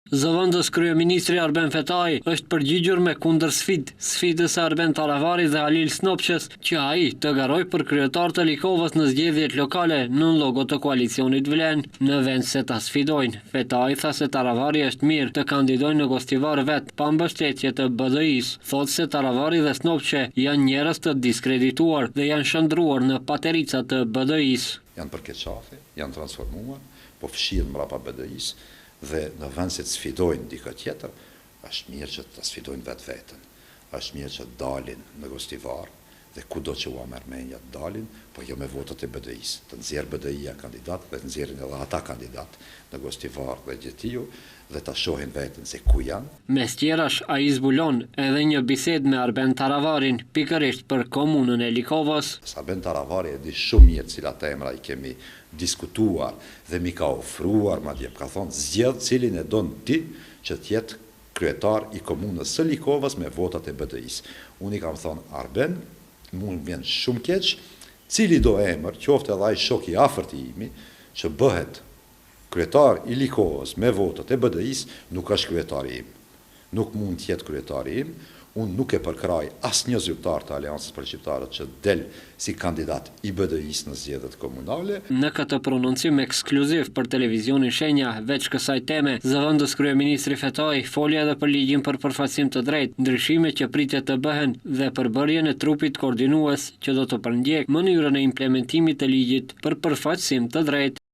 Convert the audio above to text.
Zëvendës kryeministri Arben Fetai është përgjigjur me sfidës së Arben Taravari dhe Halil Snopçës, që ai të garoj për kryetar të Likovës në zgjedhjet lokale nën logo të koalicionit Vlen. Në vend se ta sfidojnë, Fetai tha se Taravari është mirë të kandidojnë në Gostivar vet pa mbështetje të BDI-s. Thotë se Taravari dhe Snopçe janë njerëz të diskredituar dhe janë shndruar në paterica të BDI-s. Janë përkeqafe, janë transformuar, po fshihen mbrapa BDI-s. Dhe në vend se të sfidojnë dikë tjetër, është mirë që të sfidojnë vetë vetën. Është mirë që dalin në Gostivar dhe kudo që u mermenja të dalin, po jo me votat e BDI-s. Të nxjerrë BDI-ja kandidat dhe të nxjerrin edhe ata kandidat në Gostivar dhe Gjetiju dhe ta shohin veten se ku janë. Mes tjerash, ai zbulon edhe një bisedë me Arben Taravarin, pikërisht për komunën e Likovës. Arben Taravari e di shumë mirë cilat emra i kemi diskutuar dhe mi ka ofruar, madje ka thonë zgjedh cilin e don ti që të jetë kryetar i komunës së Likovës me votat e BDI-s. Unë i kam thonë Arben, mund vjen shumë keq, cili do emër, qoftë edhe ai shok i afërt i imi, që bëhet kryetar i Likovës me votat e BDI-s, nuk është kryetari im. Nuk mund të jetë kryetari im. Unë nuk e përkraj asnjë zyrtar të Aleancës për Shqiptarët që del si kandidat i BDI-s në zgjedhjet komunale. Në këtë prononcim ekskluziv për televizionin Shenja, veç kësaj teme, zëvendës kryeministri Fetai foli edhe për ligjin për përfaqësim të drejtë, ndryshime që pritet të bëhen dhe përbërjen e trupit koordinues që do të përndjek mënyrën e implementimit të ligjit për përfaqësim të drejtë.